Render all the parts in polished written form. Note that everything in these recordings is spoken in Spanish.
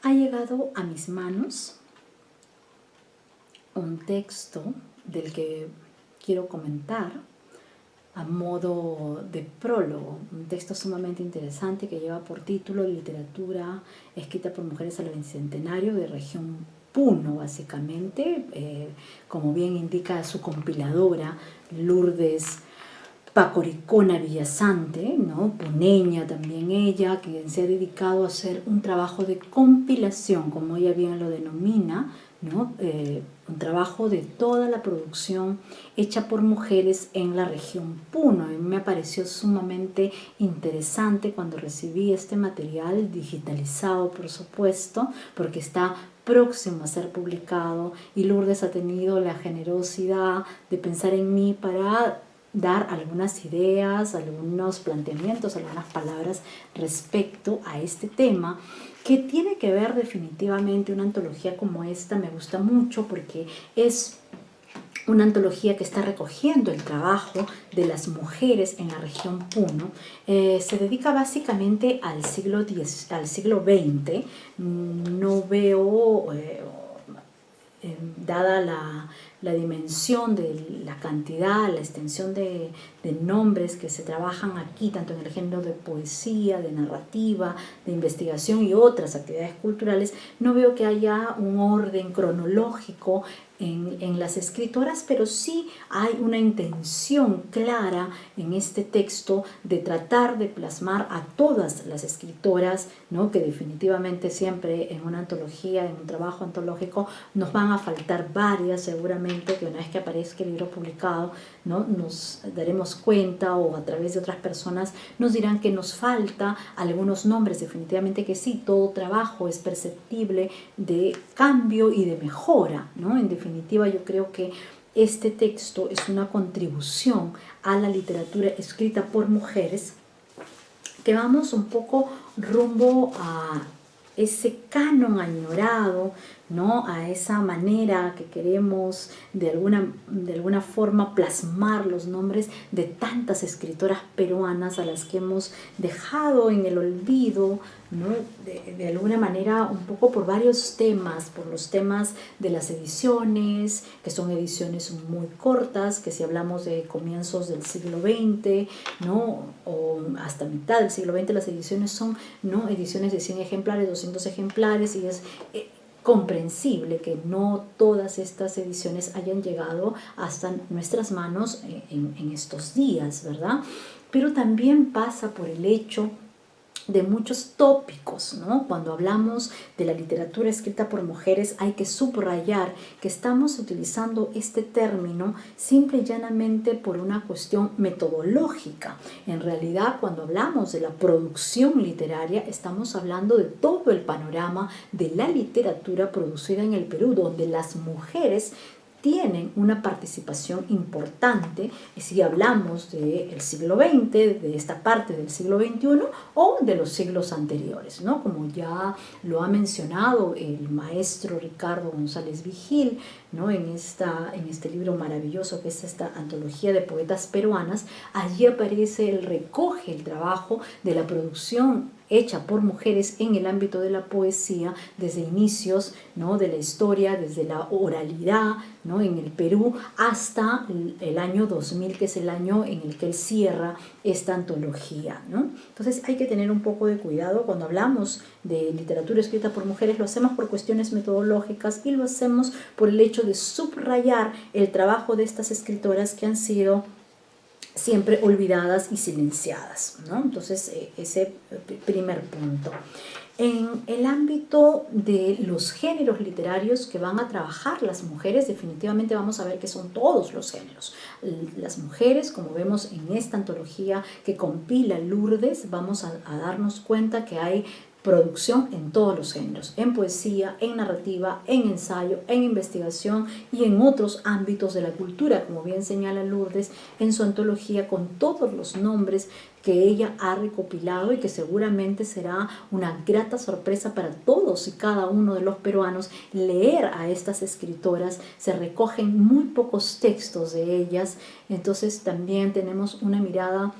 Ha llegado a mis manos un texto del que quiero comentar a modo de prólogo, un texto sumamente interesante que lleva por título Literatura escrita por mujeres al Bicentenario de región Puno, básicamente, como bien indica su compiladora, Lourdes Pacoricona Villasante, ¿no? Puneña también ella, que se ha dedicado a hacer un trabajo de compilación, como ella bien lo denomina, ¿no? Un trabajo de toda la producción hecha por mujeres en la región Puno. Y me pareció sumamente interesante cuando recibí este material digitalizado, por supuesto, porque está próximo a ser publicado y Lourdes ha tenido la generosidad de pensar en mí para dar algunas ideas, algunos planteamientos, algunas palabras respecto a este tema que tiene que ver definitivamente. Una antología como esta me gusta mucho porque es una antología que está recogiendo el trabajo de las mujeres en la región Puno. Se dedica básicamente al siglo XX. No veo, dada la dimensión de la cantidad, la extensión de nombres que se trabajan aquí, tanto en el género de poesía, de narrativa, de investigación y otras actividades culturales, no veo que haya un orden cronológico en las escritoras, pero sí hay una intención clara en este texto de tratar de plasmar a todas las escritoras, ¿no? Que definitivamente siempre en una antología, en un trabajo antológico, nos van a faltar varias, seguramente, que una vez que aparezca el libro publicado, ¿no? Nos daremos cuenta, o a través de otras personas nos dirán que nos falta algunos nombres. Definitivamente que sí, todo trabajo es perceptible de cambio y de mejora, ¿no? En definitiva, yo creo que este texto es una contribución a la literatura escrita por mujeres, que vamos un poco rumbo a ese canon añorado, ¿no? A esa manera que queremos de alguna forma plasmar los nombres de tantas escritoras peruanas a las que hemos dejado en el olvido, ¿no? De alguna manera, un poco por varios temas, por los temas de las ediciones, que son ediciones muy cortas, que si hablamos de comienzos del siglo XX, ¿no? O hasta mitad del siglo XX, las ediciones son, ¿no? Ediciones de 100 ejemplares, 200 ejemplares, y es comprensible que no todas estas ediciones hayan llegado hasta nuestras manos en estos días, ¿verdad? Pero también pasa por el hecho de muchos tópicos, ¿no? Cuando hablamos de la literatura escrita por mujeres, hay que subrayar que estamos utilizando este término simple y llanamente por una cuestión metodológica. En realidad, cuando hablamos de la producción literaria, estamos hablando de todo el panorama de la literatura producida en el Perú, donde las mujeres tienen una participación importante, si hablamos del siglo XX, de esta parte del siglo XXI o de los siglos anteriores, ¿no? Como ya lo ha mencionado el maestro Ricardo González Vigil, ¿no? En este libro maravilloso que es esta antología de poetas peruanas. Allí aparece, él recoge el trabajo de la producción hecha por mujeres en el ámbito de la poesía desde inicios, ¿no? De la historia, desde la oralidad, ¿no? En el Perú hasta el año 2000, que es el año en el que él cierra esta antología, ¿no? Entonces hay que tener un poco de cuidado cuando hablamos de literatura escrita por mujeres. Lo hacemos por cuestiones metodológicas y lo hacemos por el hecho de subrayar el trabajo de estas escritoras que han sido siempre olvidadas y silenciadas, ¿no? Entonces, ese primer punto. En el ámbito de los géneros literarios que van a trabajar las mujeres, definitivamente vamos a ver que son todos los géneros. Las mujeres, como vemos en esta antología que compila Lourdes, vamos a darnos cuenta que hay producción en todos los géneros, en poesía, en narrativa, en ensayo, en investigación y en otros ámbitos de la cultura, como bien señala Lourdes en su antología, con todos los nombres que ella ha recopilado y que seguramente será una grata sorpresa para todos y cada uno de los peruanos leer a estas escritoras. Se recogen muy pocos textos de ellas, entonces también tenemos una mirada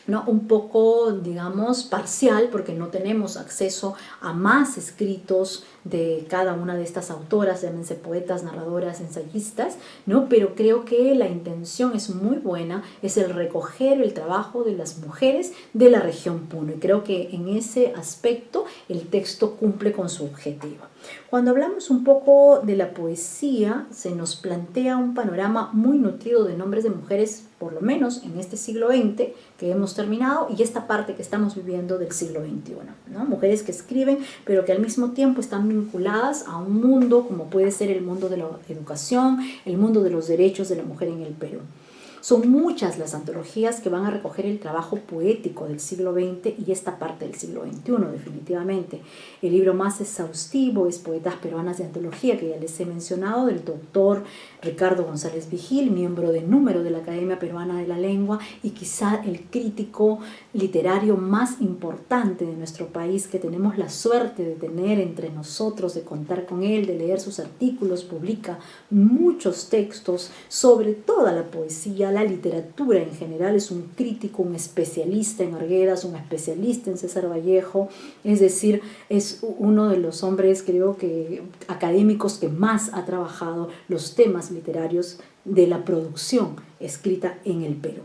¿no? Un poco, digamos, parcial, porque no tenemos acceso a más escritos de cada una de estas autoras, llámense poetas, narradoras, ensayistas, ¿no? Pero creo que la intención es muy buena, es el recoger el trabajo de las mujeres de la región Puno, y creo que en ese aspecto el texto cumple con su objetivo. Cuando hablamos un poco de la poesía, se nos plantea un panorama muy nutrido de nombres de mujeres, por lo menos en este siglo XX que hemos terminado, y esta parte que estamos viviendo del siglo XXI, ¿no? Mujeres que escriben, pero que al mismo tiempo están vinculadas a un mundo como puede ser el mundo de la educación, el mundo de los derechos de la mujer en el Perú. Son muchas las antologías que van a recoger el trabajo poético del siglo XX y esta parte del siglo XXI, definitivamente. El libro más exhaustivo es Poetas Peruanas de Antología, que ya les he mencionado, del doctor Ricardo González Vigil, miembro de número de la Academia Peruana de la Lengua y quizá el crítico literario más importante de nuestro país, que tenemos la suerte de tener entre nosotros, de contar con él, de leer sus artículos. Publica muchos textos sobre toda la poesía, la literatura en general. Es un crítico, un especialista en Arguedas, un especialista en César Vallejo, es decir, es uno de los hombres, creo que académicos, que más ha trabajado los temas literarios de la producción escrita en el Perú.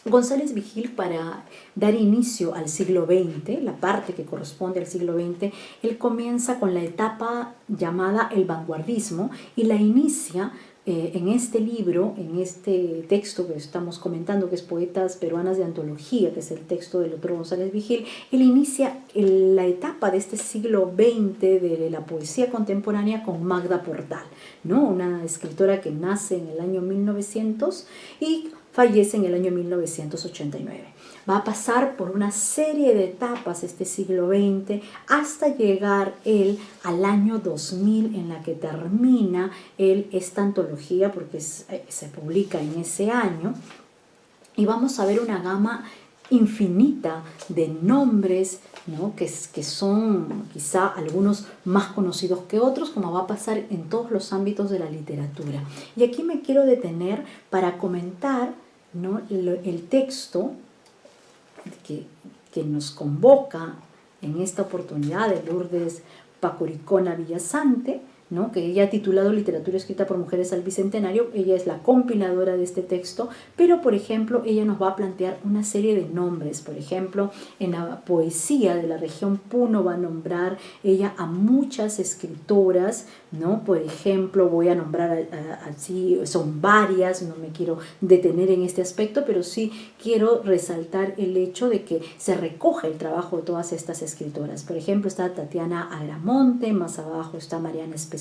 González Vigil, para dar inicio al siglo XX, la parte que corresponde al siglo XX, él comienza con la etapa llamada el vanguardismo y la inicia en este libro, en este texto que estamos comentando, que es Poetas Peruanas de Antología, que es el texto del doctor González Vigil. Él inicia la etapa de este siglo XX de la poesía contemporánea con Magda Portal, ¿no? Una escritora que nace en el año 1900 y fallece en el año 1989. Va a pasar por una serie de etapas este siglo XX hasta llegar él al año 2000, en la que termina él esta antología, porque se publica en ese año, y vamos a ver una gama infinita de nombres, ¿no? que son quizá algunos más conocidos que otros, como va a pasar en todos los ámbitos de la literatura. Y aquí me quiero detener para comentar, ¿no? el texto que nos convoca en esta oportunidad, de Lourdes Pacoricona Villasante, ¿no? Que ella ha titulado Literatura escrita por mujeres al Bicentenario. Ella es la compiladora de este texto, pero por ejemplo ella nos va a plantear una serie de nombres. Por ejemplo, en la poesía de la región Puno va a nombrar ella a muchas escritoras, ¿no? Por ejemplo, voy a nombrar así, son varias, no me quiero detener en este aspecto, pero sí quiero resaltar el hecho de que se recoge el trabajo de todas estas escritoras. Por ejemplo, está Tatiana Agramonte, más abajo está Mariana Espesúa.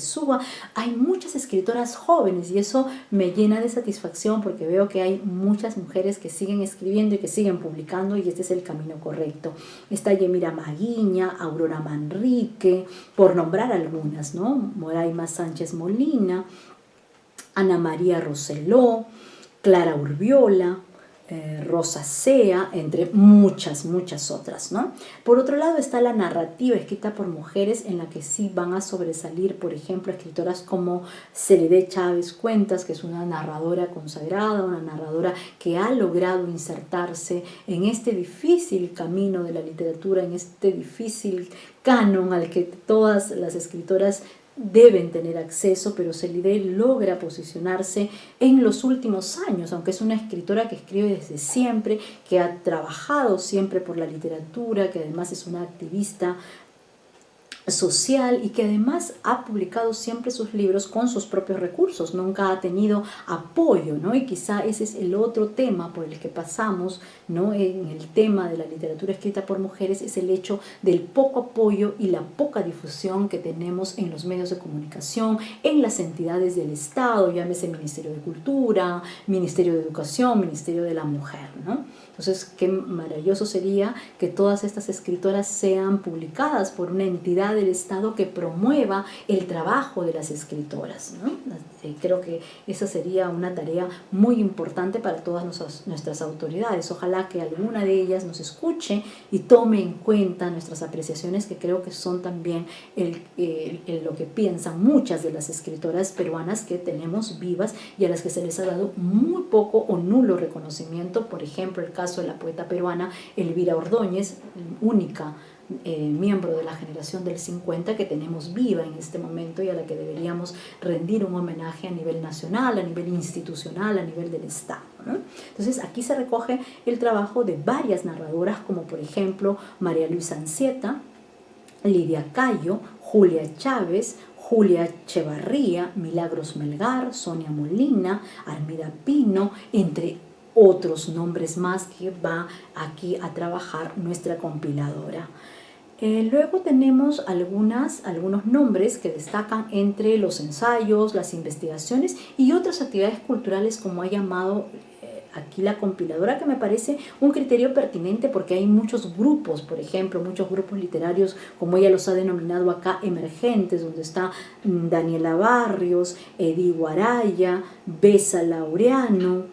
Hay muchas escritoras jóvenes y eso me llena de satisfacción, porque veo que hay muchas mujeres que siguen escribiendo y que siguen publicando, y este es el camino correcto. Está Yemira Maguiña, Aurora Manrique, por nombrar algunas, ¿no? Moraima Sánchez Molina, Ana María Roseló, Clara Urbiola, Rosa Sea, entre muchas otras, ¿no? Por otro lado está la narrativa escrita por mujeres, en la que sí van a sobresalir, por ejemplo, escritoras como Celide Chávez Cuentas, que es una narradora consagrada, una narradora que ha logrado insertarse en este difícil camino de la literatura, en este difícil canon al que todas las escritoras deben tener acceso, pero Celide logra posicionarse en los últimos años, aunque es una escritora que escribe desde siempre, que ha trabajado siempre por la literatura, que además es una activista social y que además ha publicado siempre sus libros con sus propios recursos, nunca ha tenido apoyo, ¿no? Y quizá ese es el otro tema por el que pasamos, ¿no? En el tema de la literatura escrita por mujeres, es el hecho del poco apoyo y la poca difusión que tenemos en los medios de comunicación, en las entidades del Estado, llámese Ministerio de Cultura, Ministerio de Educación, Ministerio de la Mujer, ¿no? Entonces, qué maravilloso sería que todas estas escritoras sean publicadas por una entidad del Estado que promueva el trabajo de las escritoras, ¿no? Creo que esa sería una tarea muy importante para todas nuestras autoridades. Ojalá que alguna de ellas nos escuche y tome en cuenta nuestras apreciaciones, que creo que son también lo que piensan muchas de las escritoras peruanas que tenemos vivas y a las que se les ha dado muy poco o nulo reconocimiento. Por ejemplo, el caso de la poeta peruana Elvira Ordóñez, única miembro de la generación del 50 que tenemos viva en este momento y a la que deberíamos rendir un homenaje a nivel nacional, a nivel institucional, a nivel del Estado, ¿no? Entonces aquí se recoge el trabajo de varias narradoras, como por ejemplo María Luisa Ancieta, Lidia Cayo, Julia Chávez, Julia Echevarría, Milagros Melgar, Sonia Molina, Armida Pino, entre otros nombres más que va aquí a trabajar nuestra compiladora. Luego tenemos algunos nombres que destacan entre los ensayos, las investigaciones y otras actividades culturales, como ha llamado aquí la compiladora, que me parece un criterio pertinente porque hay muchos grupos, por ejemplo, muchos grupos literarios, como ella los ha denominado acá, emergentes, donde está Daniela Barrios, Edi Guaraya, Besa Laureano,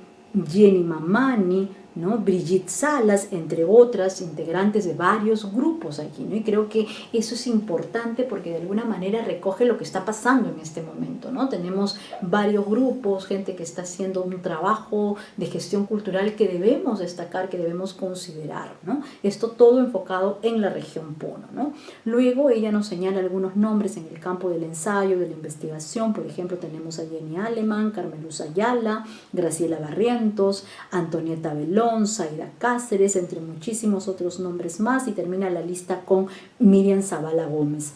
Jenny Mamani, ¿no? Brigitte Salas, entre otras integrantes de varios grupos aquí, ¿no? Y creo que eso es importante porque de alguna manera recoge lo que está pasando en este momento, ¿no? Tenemos varios grupos, gente que está haciendo un trabajo de gestión cultural que debemos destacar, que debemos considerar, ¿no? Esto todo enfocado en la región Puno, ¿no? Luego ella nos señala algunos nombres en el campo del ensayo, de la investigación. Por ejemplo, tenemos a Jenny Aleman, Carmeluz Ayala, Graciela Barrientos, Antonieta Belón, Zaida Cáceres, entre muchísimos otros nombres más, y termina la lista con Miriam Zavala Gómez.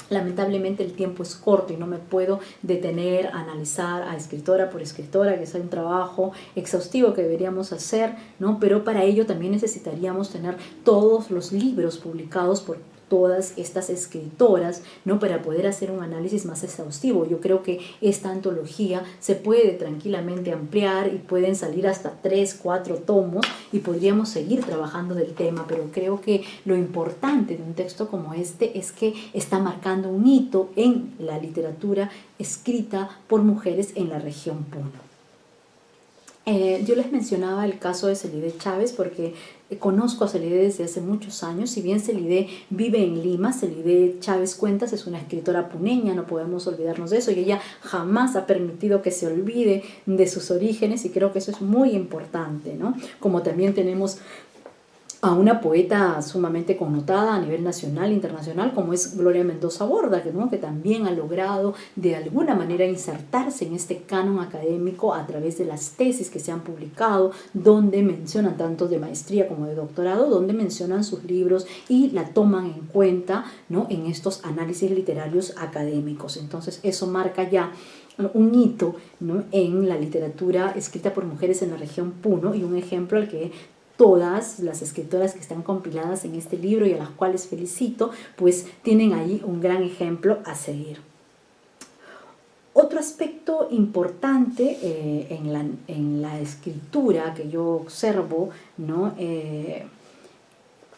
Lamentablemente el tiempo es corto y no me puedo detener a analizar a escritora por escritora, que es un trabajo exhaustivo que deberíamos hacer, ¿no? Pero para ello también necesitaríamos tener todos los libros publicados por todas estas escritoras, ¿no? Para poder hacer un análisis más exhaustivo. Yo creo que esta antología se puede tranquilamente ampliar y pueden salir hasta 3, 4 tomos y podríamos seguir trabajando del tema, pero creo que lo importante de un texto como este es que está marcando un hito en la literatura escrita por mujeres en la región Puno. Yo les mencionaba el caso de Celide Chávez porque conozco a Celide desde hace muchos años. Si bien Celide vive en Lima, Celide Chávez Cuentas es una escritora puneña, no podemos olvidarnos de eso, y ella jamás ha permitido que se olvide de sus orígenes, y creo que eso es muy importante, ¿no? Como también tenemos a una poeta sumamente connotada a nivel nacional e internacional como es Gloria Mendoza Borda, ¿no? Que también ha logrado de alguna manera insertarse en este canon académico a través de las tesis que se han publicado, donde mencionan tanto de maestría como de doctorado, donde mencionan sus libros y la toman en cuenta, ¿no? En estos análisis literarios académicos. Entonces eso marca ya un hito, ¿no? En la literatura escrita por mujeres en la región Puno, y un ejemplo al que todas las escritoras que están compiladas en este libro y a las cuales felicito, pues tienen ahí un gran ejemplo a seguir. Otro aspecto importante en la escritura que yo observo, ¿no?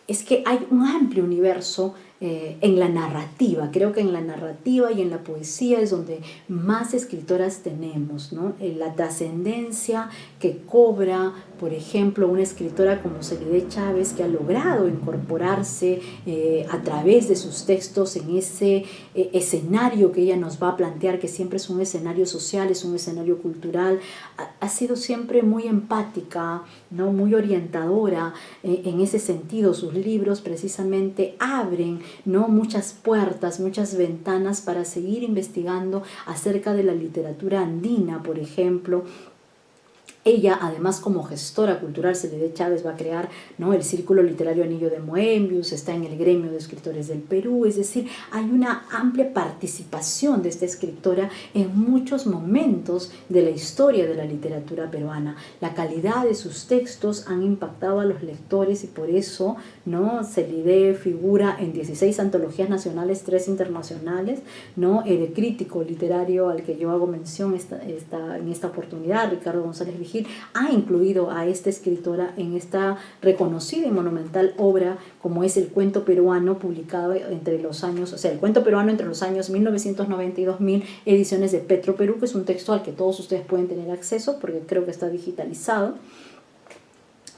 Es que hay un amplio universo en la narrativa. Creo que en la narrativa y en la poesía es donde más escritoras tenemos, ¿no? La trascendencia que cobra, por ejemplo, una escritora como Celide Chávez, que ha logrado incorporarse a través de sus textos en ese escenario que ella nos va a plantear, que siempre es un escenario social, es un escenario cultural. Ha sido siempre muy empática, ¿no? Muy orientadora en ese sentido. Sus libros precisamente abren, ¿no? Muchas puertas, muchas ventanas para seguir investigando acerca de la literatura andina, por ejemplo. Ella, además, como gestora cultural, Celide Chávez va a crear, ¿no? El Círculo Literario Anillo de Moebius, está en el Gremio de Escritores del Perú, es decir, hay una amplia participación de esta escritora en muchos momentos de la historia de la literatura peruana. La calidad de sus textos han impactado a los lectores y por eso, ¿no? Celide figura en 16 antologías nacionales, 3 internacionales, ¿no? El crítico literario al que yo hago mención en esta oportunidad, Ricardo González Vigil, Gil ha incluido a esta escritora en esta reconocida y monumental obra como es El cuento peruano, publicado entre los años, o sea, El cuento peruano entre los años 1990 y 2000, ediciones de Petro Perú, que es un texto al que todos ustedes pueden tener acceso porque creo que está digitalizado.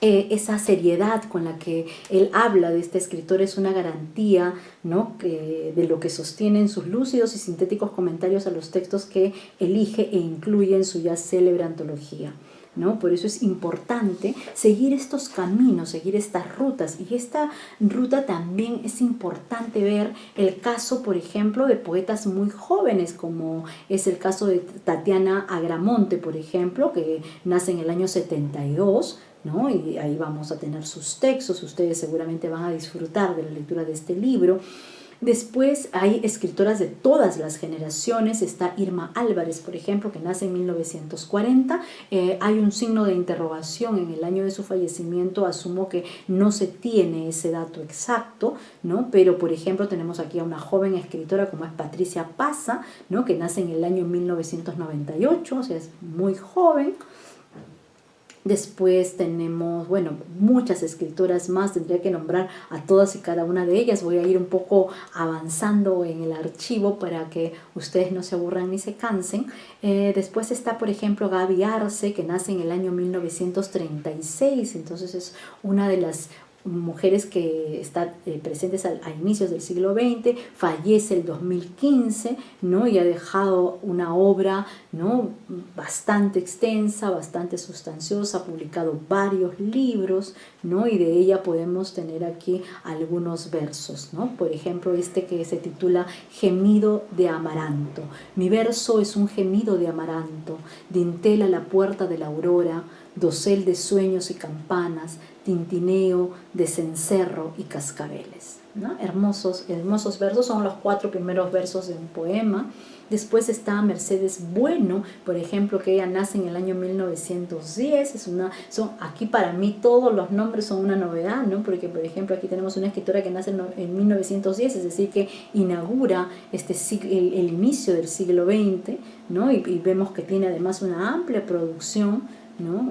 Esa seriedad con la que él habla de este escritor es una garantía, ¿no?, de lo que sostienen sus lúcidos y sintéticos comentarios a los textos que elige e incluye en su ya célebre antología, ¿no? Por eso es importante seguir estos caminos, seguir estas rutas, y esta ruta también es importante ver el caso, por ejemplo, de poetas muy jóvenes, como es el caso de Tatiana Agramonte, por ejemplo, que nace en el año 72, ¿no? Y ahí vamos a tener sus textos, ustedes seguramente van a disfrutar de la lectura de este libro. Después hay escritoras de todas las generaciones, está Irma Álvarez, por ejemplo, que nace en 1940, hay un signo de interrogación en el año de su fallecimiento, asumo que no se tiene ese dato exacto, ¿no? Pero por ejemplo tenemos aquí a una joven escritora como es Patricia Paza, ¿no?, que nace en el año 1998, o sea, es muy joven. Después tenemos, bueno, muchas escritoras más, tendría que nombrar a todas y cada una de ellas. Voy a ir un poco avanzando en el archivo para que ustedes no se aburran ni se cansen. Después está, por ejemplo, Gaby Arce, que nace en el año 1936, entonces es una de las mujeres que están presentes a inicios del siglo XX, fallece el 2015, ¿no?, y ha dejado una obra, ¿no?, bastante extensa, bastante sustanciosa, ha publicado varios libros, ¿no?, y de ella podemos tener aquí algunos versos, ¿no? Por ejemplo, este que se titula Gemido de Amaranto. Mi verso es un gemido de amaranto, dintel a la puerta de la aurora, dosel de sueños y campanas, tintineo de cencerro y cascabeles, ¿no? Hermosos, hermosos versos, son los 4 primeros versos de un poema. Después está Mercedes Bueno, por ejemplo, que ella nace en el año 1910, aquí para mí todos los nombres son una novedad, ¿no? Porque por ejemplo aquí tenemos una escritora que nace en 1910, es decir, que inaugura el inicio del siglo XX, ¿no? Y vemos que tiene además una amplia producción, ¿no?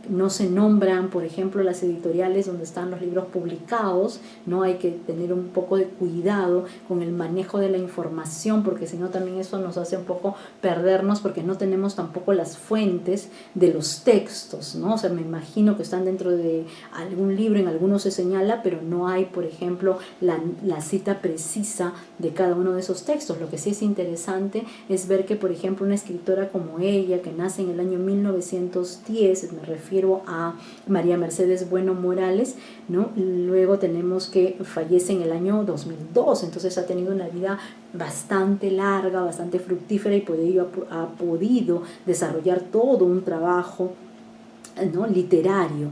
No se nombran, por ejemplo, las editoriales donde están los libros publicados, ¿no? Hay que tener un poco de cuidado con el manejo de la información, porque si no también eso nos hace un poco perdernos, porque no tenemos tampoco las fuentes de los textos, ¿no? O sea, me imagino que están dentro de algún libro, en algunos se señala, pero no hay, por ejemplo, la cita precisa de cada uno de esos textos. Lo que sí es interesante es ver que, por ejemplo, una escritora como ella, que nace en el año 1910, me refiero a María Mercedes Bueno Morales, ¿no? Luego tenemos que fallece en el año 2002, entonces ha tenido una vida bastante larga, bastante fructífera, y por ello ha podido desarrollar todo un trabajo, ¿no?, literario.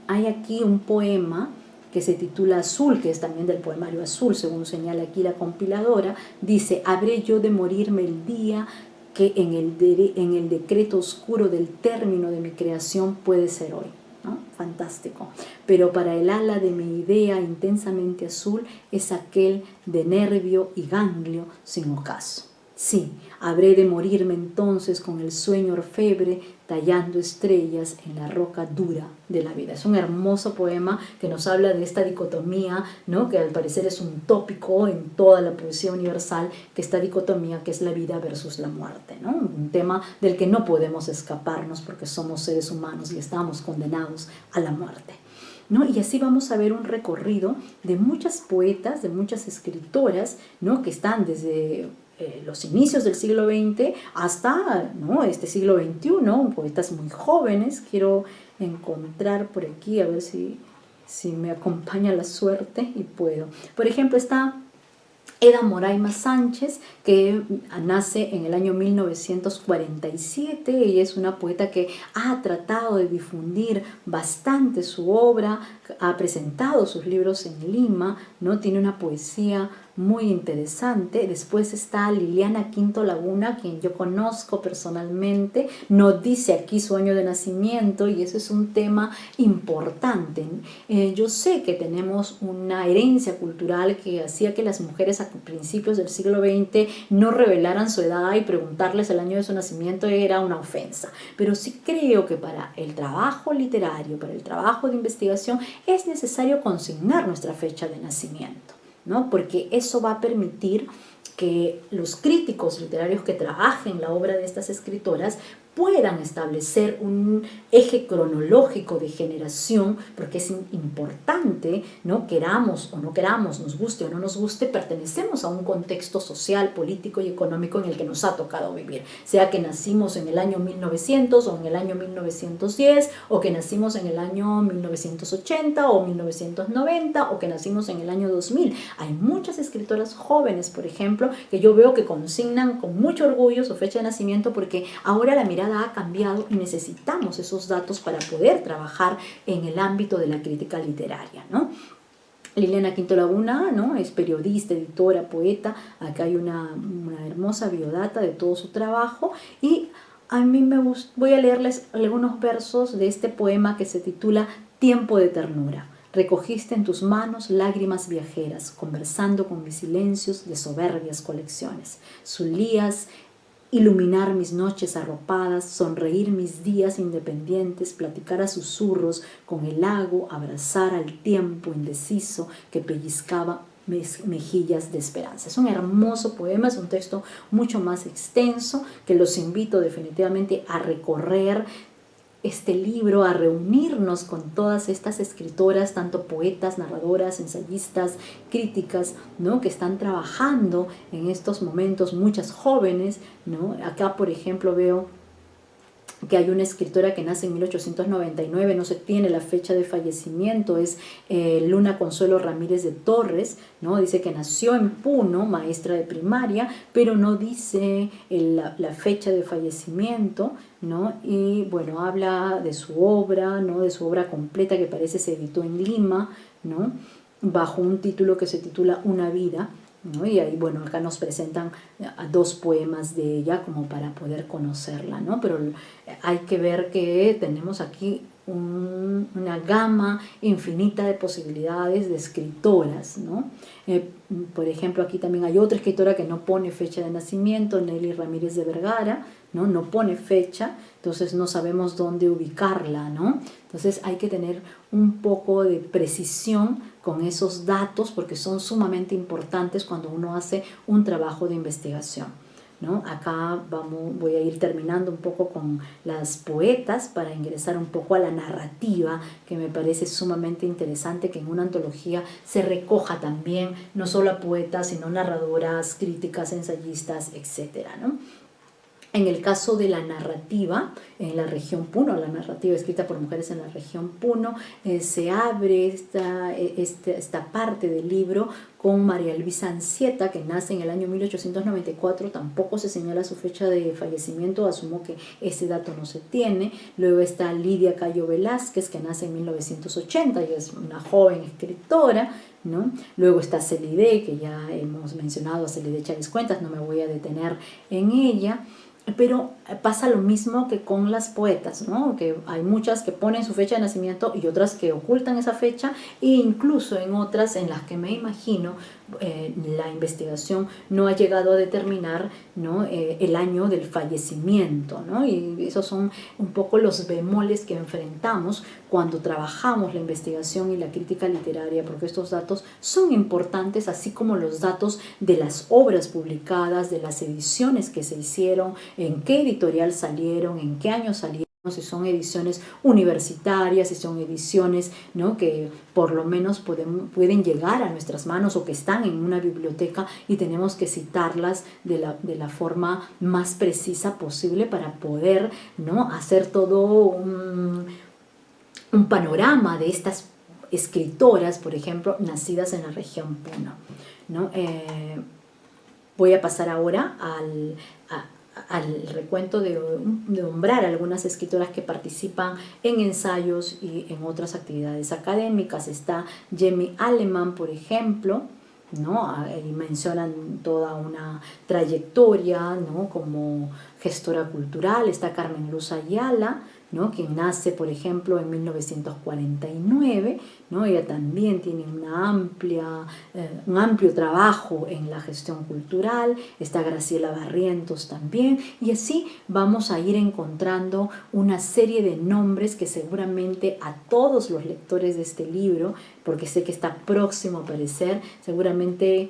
Hay aquí un poema que se titula Azul, que es también del poemario Azul, según señala aquí la compiladora. Dice: habré yo de morirme el día que en el decreto oscuro del término de mi creación puede ser hoy, ¿no? Fantástico. Pero para el ala de mi idea intensamente azul es aquel de nervio y ganglio sin ocaso. Sí, habré de morirme entonces con el sueño orfebre, tallando estrellas en la roca dura de la vida. Es un hermoso poema que nos habla de esta dicotomía, ¿no?, que al parecer es un tópico en toda la poesía universal, que esta dicotomía que es la vida versus la muerte, ¿no? Un tema del que no podemos escaparnos porque somos seres humanos y estamos condenados a la muerte, ¿no? Y así vamos a ver un recorrido de muchas poetas, de muchas escritoras, ¿no?, que están desde los inicios del siglo XX hasta, ¿no?, este siglo XXI, poetas muy jóvenes. Quiero encontrar por aquí, a ver si me acompaña la suerte y puedo. Por ejemplo, está Eda Moraima Sánchez, que nace en el año 1947. Ella es una poeta que ha tratado de difundir bastante su obra, ha presentado sus libros en Lima, ¿no? Tiene una poesía muy interesante. Después está Liliana Quinto Laguna, quien yo conozco personalmente, no dice aquí su año de nacimiento y eso es un tema importante. Yo sé que tenemos una herencia cultural que hacía que las mujeres a principios del siglo XX no revelaran su edad y preguntarles el año de su nacimiento era una ofensa, pero sí creo que para el trabajo literario, para el trabajo de investigación, es necesario consignar nuestra fecha de nacimiento, ¿no? Porque eso va a permitir que los críticos literarios que trabajen la obra de estas escritoras puedan establecer un eje cronológico de generación, porque es importante, ¿no? Queramos o no queramos, nos guste o no nos guste, pertenecemos a un contexto social, político y económico en el que nos ha tocado vivir, sea que nacimos en el año 1900 o en el año 1910, o que nacimos en el año 1980 o 1990, o que nacimos en el año 2000. Hay muchas escritoras jóvenes, por ejemplo, que yo veo que consignan con mucho orgullo su fecha de nacimiento porque ahora la mirada ha cambiado y necesitamos esos datos para poder trabajar en el ámbito de la crítica literaria, ¿no? Liliana Quinto Laguna, ¿no? Es periodista, editora, poeta. Acá hay una hermosa biodata de todo su trabajo y a mí voy a leerles algunos versos de este poema que se titula Tiempo de ternura. Recogiste en tus manos lágrimas viajeras, conversando con mis silencios de soberbias colecciones. Solías iluminar mis noches arropadas, sonreír mis días independientes, platicar a susurros con el lago, abrazar al tiempo indeciso que pellizcaba mis mejillas de esperanza. Es un hermoso poema, es un texto mucho más extenso que los invito definitivamente a recorrer este libro, a reunirnos con todas estas escritoras, tanto poetas, narradoras, ensayistas, críticas, ¿no? Que están trabajando en estos momentos, muchas jóvenes, ¿no? Acá, por ejemplo, veo que hay una escritora que nace en 1899, no se tiene la fecha de fallecimiento, es Luna Consuelo Ramírez de Torres, ¿no? Dice que nació en Puno, maestra de primaria, pero no dice la fecha de fallecimiento, ¿no? Y bueno, habla de su obra, ¿no? De su obra completa que parece se editó en Lima, ¿no? Bajo un título que se titula Una vida, ¿no? Y ahí, bueno, acá nos presentan dos poemas de ella como para poder conocerla, ¿no? Pero hay que ver que tenemos aquí una gama infinita de posibilidades de escritoras, ¿no? Por ejemplo, aquí también hay otra escritora que no pone fecha de nacimiento, Nelly Ramírez de Vergara, ¿no? No pone fecha, entonces no sabemos dónde ubicarla, ¿no? Entonces hay que tener un poco de precisión con esos datos porque son sumamente importantes cuando uno hace un trabajo de investigación, ¿no? Acá voy a ir terminando un poco con las poetas para ingresar un poco a la narrativa, que me parece sumamente interesante que en una antología se recoja también no solo a poetas, sino narradoras, críticas, ensayistas, etcétera, ¿no? En el caso de la narrativa en la región Puno, la narrativa escrita por mujeres en la región Puno, se abre esta parte del libro con María Luisa Ancieta, que nace en el año 1894, tampoco se señala su fecha de fallecimiento, asumo que ese dato no se tiene. Luego está Lidia Cayo Velázquez, que nace en 1980 y es una joven escritora, ¿no? Luego está Celide, que ya hemos mencionado a Celide Chávez Cuentas, no me voy a detener en ella. Pero pasa lo mismo que con las poetas, ¿no? Que hay muchas que ponen su fecha de nacimiento y otras que ocultan esa fecha, e incluso en otras en las que me imagino la investigación no ha llegado a determinar, ¿no? El año del fallecimiento, ¿no? Y esos son un poco los bemoles que enfrentamos cuando trabajamos la investigación y la crítica literaria, porque estos datos son importantes, así como los datos de las obras publicadas, de las ediciones que se hicieron, en qué editorial salieron, en qué año salieron, si son ediciones universitarias, si son ediciones, ¿no? Que por lo menos pueden llegar a nuestras manos o que están en una biblioteca y tenemos que citarlas de la forma más precisa posible para poder, ¿no? Hacer todo un panorama de estas escritoras, por ejemplo, nacidas en la región Puno, ¿no? Voy a pasar ahora al recuento de nombrar algunas escritoras que participan en ensayos y en otras actividades académicas. Está Jamie Alleman, por ejemplo, ¿no? Y mencionan toda una trayectoria, ¿no? Como gestora cultural. Está Carmen Luz Ayala, ¿no? Quien nace, por ejemplo, en 1949, ¿no? Ella también tiene un amplio trabajo en la gestión cultural. Está Graciela Barrientos también, y así vamos a ir encontrando una serie de nombres que seguramente a todos los lectores de este libro, porque sé que está próximo a aparecer, seguramente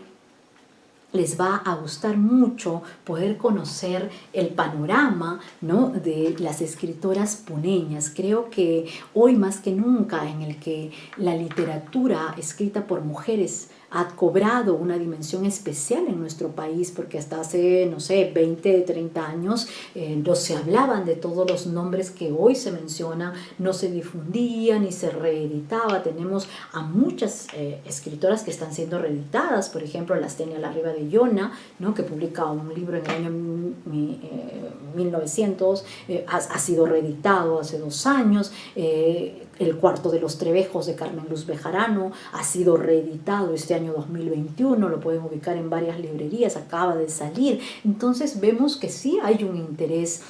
les va a gustar mucho poder conocer el panorama, ¿no? De las escritoras puneñas. Creo que hoy más que nunca, en el que la literatura escrita por mujeres ha cobrado una dimensión especial en nuestro país, porque hasta hace, no sé, 20, 30 años no se hablaban de todos los nombres que hoy se mencionan, no se difundía ni se reeditaba. Tenemos a muchas escritoras que están siendo reeditadas, por ejemplo, Lastenia Larriba de Llona, ¿no? Que publica un libro en el año 1900, ha sido reeditado hace 2 años. El Cuarto de los Trevejos de Carmen Luz Bejarano ha sido reeditado este año 2021, lo pueden ubicar en varias librerías, acaba de salir. Entonces vemos que sí hay un interés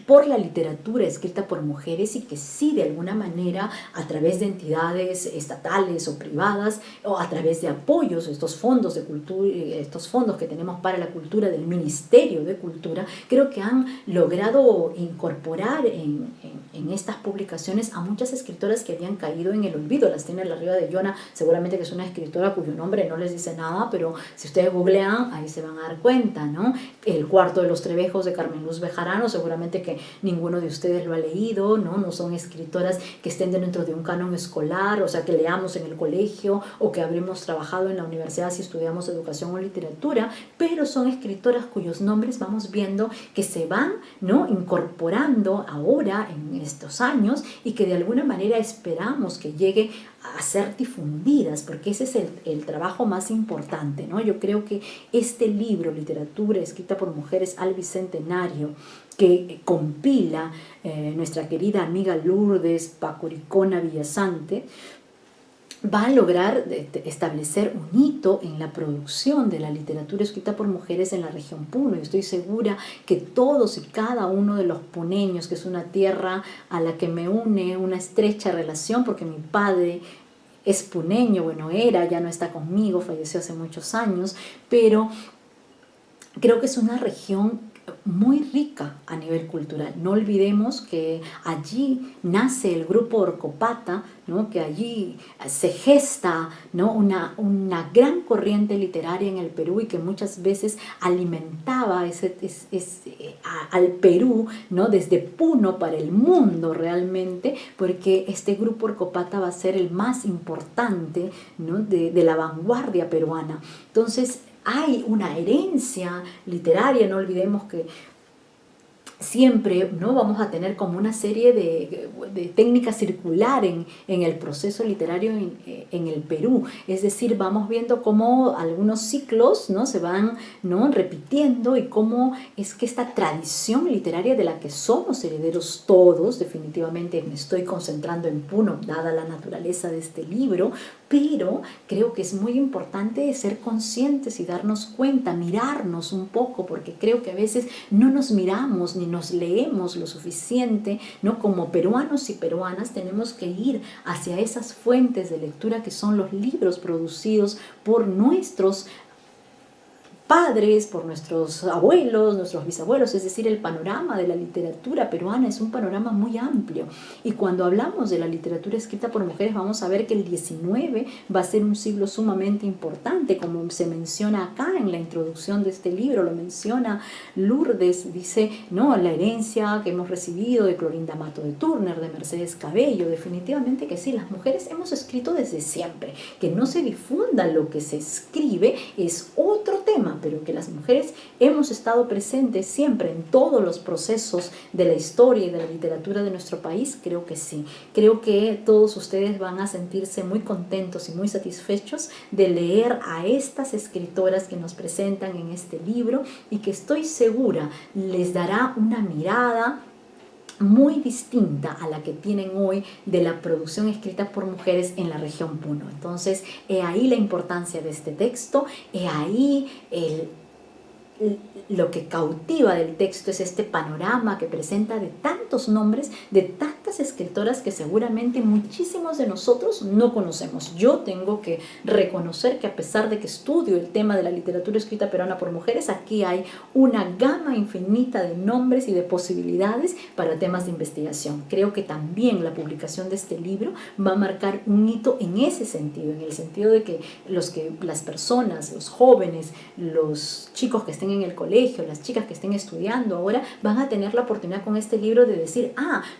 por la literatura escrita por mujeres, y que sí, de alguna manera, a través de entidades estatales o privadas, o a través de apoyos, estos fondos de cultura, estos fondos que tenemos para la cultura del Ministerio de Cultura, creo que han logrado incorporar en estas publicaciones a muchas escritoras que habían caído en el olvido. Lastenia Larriba de Llona, seguramente que es una escritora cuyo nombre no les dice nada, pero si ustedes googlean, ahí se van a dar cuenta, ¿no? El Cuarto de los Trevejos de Carmen Luz Bejarano, seguramente que ninguno de ustedes lo ha leído, ¿no? No son escritoras que estén dentro de un canon escolar, o sea, que leamos en el colegio o que habremos trabajado en la universidad si estudiamos educación o literatura, pero son escritoras cuyos nombres vamos viendo que se van, ¿no? Incorporando ahora en estos años, y que de alguna manera esperamos que llegue a ser difundidas, porque ese es el trabajo más importante, ¿no? Yo creo que este libro, Literatura escrita por mujeres al Bicentenario, que compila nuestra querida amiga Lourdes Pacuricona Villasante, va a lograr establecer un hito en la producción de la literatura escrita por mujeres en la región Puno. Y estoy segura que todos y cada uno de los puneños, que es una tierra a la que me une una estrecha relación, porque mi padre es puneño, bueno, ya no está conmigo, falleció hace muchos años, pero creo que es una región muy rica a nivel cultural. No olvidemos que allí nace el grupo Orcopata, ¿no? Que allí se gesta, ¿no? una gran corriente literaria en el Perú, y que muchas veces alimentaba al Perú, ¿no? Desde Puno para el mundo realmente, porque este grupo Orcopata va a ser el más importante, ¿no? de la vanguardia peruana. Entonces, hay una herencia literaria. No olvidemos que siempre, ¿no? Vamos a tener como una serie de técnica circular en el proceso literario en el Perú. Es decir, vamos viendo cómo algunos ciclos, ¿no? se van, ¿no? repitiendo, y cómo es que esta tradición literaria de la que somos herederos todos, definitivamente me estoy concentrando en Puno, dada la naturaleza de este libro, pero creo que es muy importante ser conscientes y darnos cuenta, mirarnos un poco, porque creo que a veces no nos miramos ni nos leemos lo suficiente, ¿no? Como peruanos y peruanas tenemos que ir hacia esas fuentes de lectura que son los libros producidos por nuestros padres, por nuestros abuelos, nuestros bisabuelos. Es decir, el panorama de la literatura peruana es un panorama muy amplio, y cuando hablamos de la literatura escrita por mujeres vamos a ver que el 19 va a ser un siglo sumamente importante, como se menciona acá en la introducción de este libro, lo menciona Lourdes, dice, ¿no? La herencia que hemos recibido de Clorinda Mato de Turner, de Mercedes Cabello. Definitivamente que sí, las mujeres hemos escrito desde siempre. Que no se difunda lo que se escribe es otro tema, pero que las mujeres hemos estado presentes siempre en todos los procesos de la historia y de la literatura de nuestro país, creo que sí. Creo que todos ustedes van a sentirse muy contentos y muy satisfechos de leer a estas escritoras que nos presentan en este libro, y que estoy segura les dará una mirada muy distinta a la que tienen hoy de la producción escrita por mujeres en la región Puno. Entonces, he ahí la importancia de este texto, he ahí lo que cautiva del texto es este panorama que presenta de tantos nombres, de tantas escritoras que seguramente muchísimos de nosotros no conocemos. Yo tengo que reconocer que a pesar de que estudio el tema de la literatura escrita peruana por mujeres, aquí hay una gama infinita de nombres y de posibilidades para temas de investigación. Creo que también la publicación de este libro va a marcar un hito en ese sentido, en el sentido de que las personas, los jóvenes, los chicos que estén en el colegio, las chicas que estén estudiando ahora, van a tener la oportunidad con este libro de decir,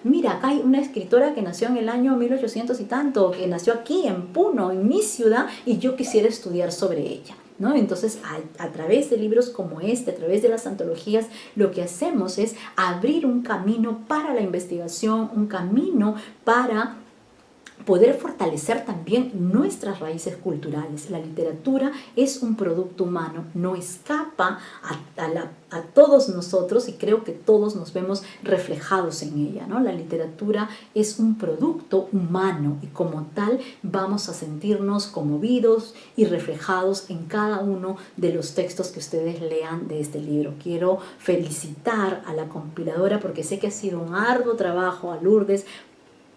mira, acá hay una escritora que nació en el año 1800 y tanto, que nació aquí en Puno, en mi ciudad, y yo quisiera estudiar sobre ella, ¿no? Entonces, a través de libros como este, a través de las antologías, lo que hacemos es abrir un camino para la investigación, un camino para poder fortalecer también nuestras raíces culturales. La literatura es un producto humano, no escapa a todos nosotros y creo que todos nos vemos reflejados en ella, ¿no? La literatura es un producto humano y como tal vamos a sentirnos conmovidos y reflejados en cada uno de los textos que ustedes lean de este libro. Quiero felicitar a la compiladora porque sé que ha sido un arduo trabajo, a Lourdes,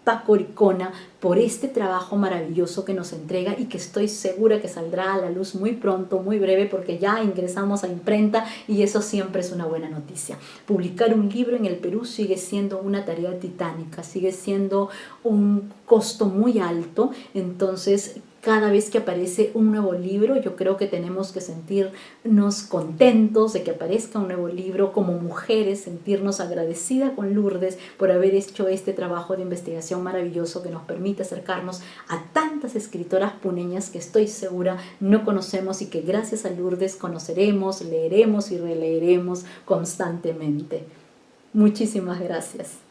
Paco Oricona, por este trabajo maravilloso que nos entrega y que estoy segura que saldrá a la luz muy pronto, muy breve, porque ya ingresamos a imprenta y eso siempre es una buena noticia. Publicar un libro en el Perú sigue siendo una tarea titánica, sigue siendo un costo muy alto, entonces cada vez que aparece un nuevo libro, yo creo que tenemos que sentirnos contentos de que aparezca un nuevo libro, como mujeres, sentirnos agradecidas con Lourdes por haber hecho este trabajo de investigación maravilloso que nos permite acercarnos a tantas escritoras puneñas que estoy segura no conocemos y que gracias a Lourdes conoceremos, leeremos y releeremos constantemente. Muchísimas gracias.